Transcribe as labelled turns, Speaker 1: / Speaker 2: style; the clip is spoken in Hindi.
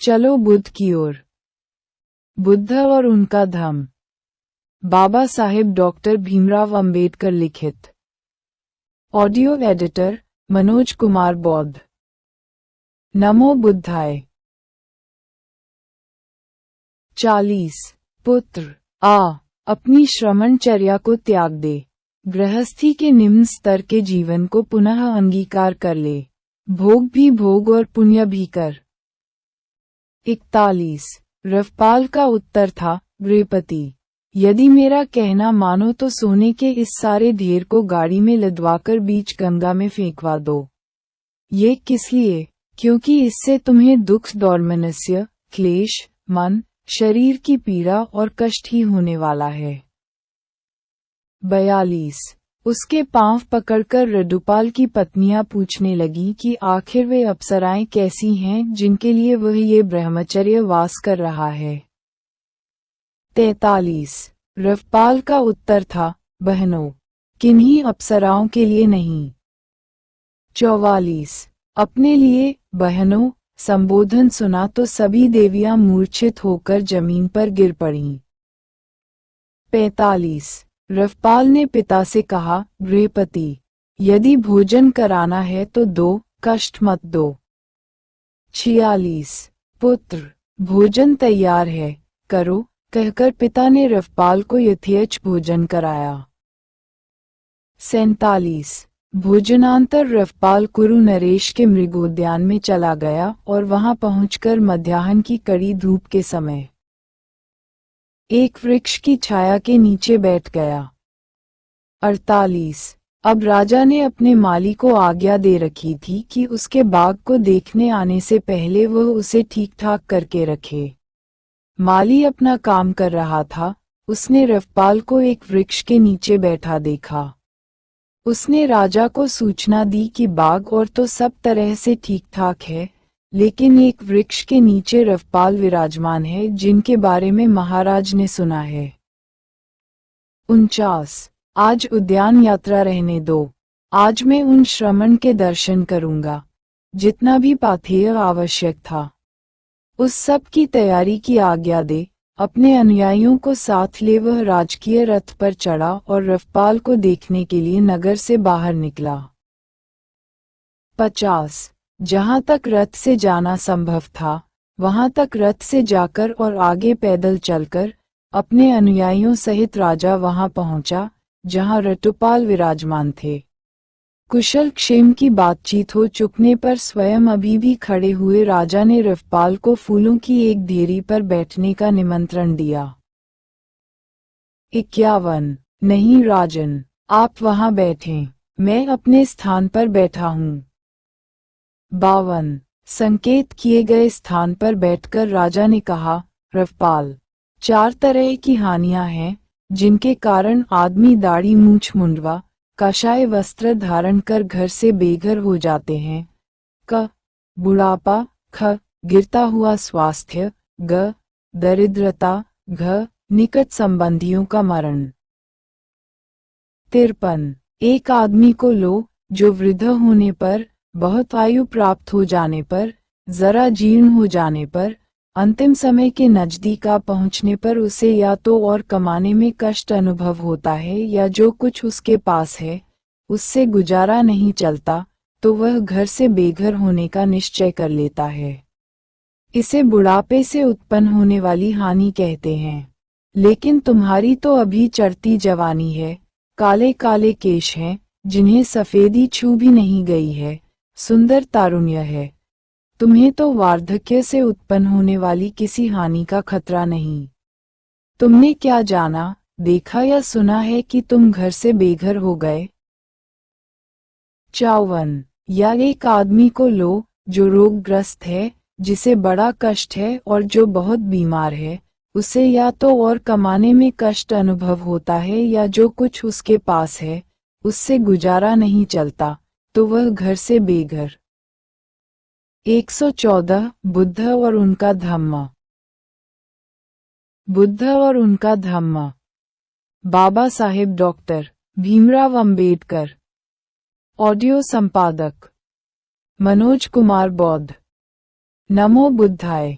Speaker 1: चलो बुद्ध की ओर। बुद्ध और उनका धम्म। बाबा साहेब डॉक्टर भीमराव अंबेडकर लिखित। ऑडियो एडिटर मनोज कुमार बौद्ध। नमो बुद्धाय। 40 पुत्र अपनी श्रमणचर्या को त्याग दे। गृहस्थी के निम्न स्तर के जीवन को पुनः अंगीकार कर ले। भोग भी भोग और पुण्य भी कर। 41 रफपाल का उत्तर था, गृहपति, यदि मेरा कहना मानो तो सोने के इस सारे ढेर को गाड़ी में लदवाकर बीच गंगा में फेंकवा दो। ये किस लिए? क्योंकि इससे तुम्हें दुख, दौर्मनस्य, क्लेश, मन, शरीर की पीड़ा और कष्ट ही होने वाला है। 42 उसके पांव पकड़कर रडुपाल की पत्नियां पूछने लगी कि आखिर वे अप्सराएं कैसी हैं जिनके लिए वह ये ब्रह्मचर्य वास कर रहा है। 43 रफपाल का उत्तर था, बहनों, किन्हीं अप्सराओं के लिए नहीं। 44 अपने लिए, बहनों, संबोधन सुना तो सभी देवियां मूर्छित होकर जमीन पर गिर पड़ीं। 45 रफपाल ने पिता से कहा, गृहपति, यदि भोजन कराना है तो दो, कष्ट मत दो। 46 पुत्र, भोजन तैयार है, करो, कहकर पिता ने रफपाल को यथेच्छ भोजन कराया। 47 भोजनांतर रफपाल कुरु नरेश के मृगोद्यान में चला गया और वहां पहुंचकर मध्याह्न की कड़ी धूप के समय एक वृक्ष की छाया के नीचे बैठ गया। 48 अब राजा ने अपने माली को आज्ञा दे रखी थी कि उसके बाग को देखने आने से पहले वह उसे ठीक ठाक करके रखे। माली अपना काम कर रहा था, उसने रफपाल को एक वृक्ष के नीचे बैठा देखा। उसने राजा को सूचना दी कि बाग और तो सब तरह से ठीक ठाक है, लेकिन एक वृक्ष के नीचे रफपाल विराजमान है जिनके बारे में महाराज ने सुना है। 49 आज उद्यान यात्रा रहने दो। आज मैं उन श्रमण के दर्शन करूंगा, जितना भी पाथेय आवश्यक था। उस सब की तैयारी की आज्ञा दे। अपने अनुयायियों को साथ ले वह राजकीय रथ पर चढ़ा और रफपाल को देखने के लिए नगर से बाहर निकला। 50 जहां तक रथ से जाना संभव था, वहां तक रथ से जाकर और आगे पैदल चलकर अपने अनुयायियों सहित राजा वहां पहुंचा जहां रटुपाल विराजमान थे। कुशल क्षेम की बातचीत हो चुकने पर स्वयं अभी भी खड़े हुए राजा ने रफपाल को फूलों की एक ढेरी पर बैठने का निमंत्रण दिया। 51 नहीं राजन, आप वहां बैठें, मैं अपने स्थान पर बैठा हूँ। 52 संकेत किए गए स्थान पर बैठकर राजा ने कहा, रफपाल, 4 तरह की हानियां हैं जिनके कारण आदमी दाढ़ी मूंछ मुंडवा काशाय वस्त्र धारण कर घर से बेघर हो जाते हैं। क बुढ़ापा, ख गिरता हुआ स्वास्थ्य, ग दरिद्रता, घ निकट संबंधियों का मरण। 53 एक आदमी को लो जो वृद्ध होने पर, बहुत आयु प्राप्त हो जाने पर, जरा जीर्ण हो जाने पर, अंतिम समय के नजदीक आ पहुंचने पर उसे या तो और कमाने में कष्ट अनुभव होता है या जो कुछ उसके पास है उससे गुजारा नहीं चलता, तो वह घर से बेघर होने का निश्चय कर लेता है। इसे बुढ़ापे से उत्पन्न होने वाली हानि कहते हैं। लेकिन तुम्हारी तो अभी चढ़ती जवानी है, काले काले केश हैं जिन्हें सफेदी छू भी नहीं गई है, सुंदर तारुण्य है, तुम्हें तो वार्धक्य से उत्पन्न होने वाली किसी हानि का खतरा नहीं। तुमने क्या जाना, देखा या सुना है कि तुम घर से बेघर हो गए? 54 या एक आदमी को लो जो रोगग्रस्त है, जिसे बड़ा कष्ट है और जो बहुत बीमार है, उसे या तो और कमाने में कष्ट अनुभव होता है या जो कुछ उसके पास है उससे गुजारा नहीं चलता, तो वह घर से बेघर। 114 बुद्ध और उनका धम्म। बुद्ध और उनका धम्म। बाबा साहेब डॉक्टर भीमराव अंबेडकर। ऑडियो संपादक मनोज कुमार बौद्ध। नमो बुद्धाय।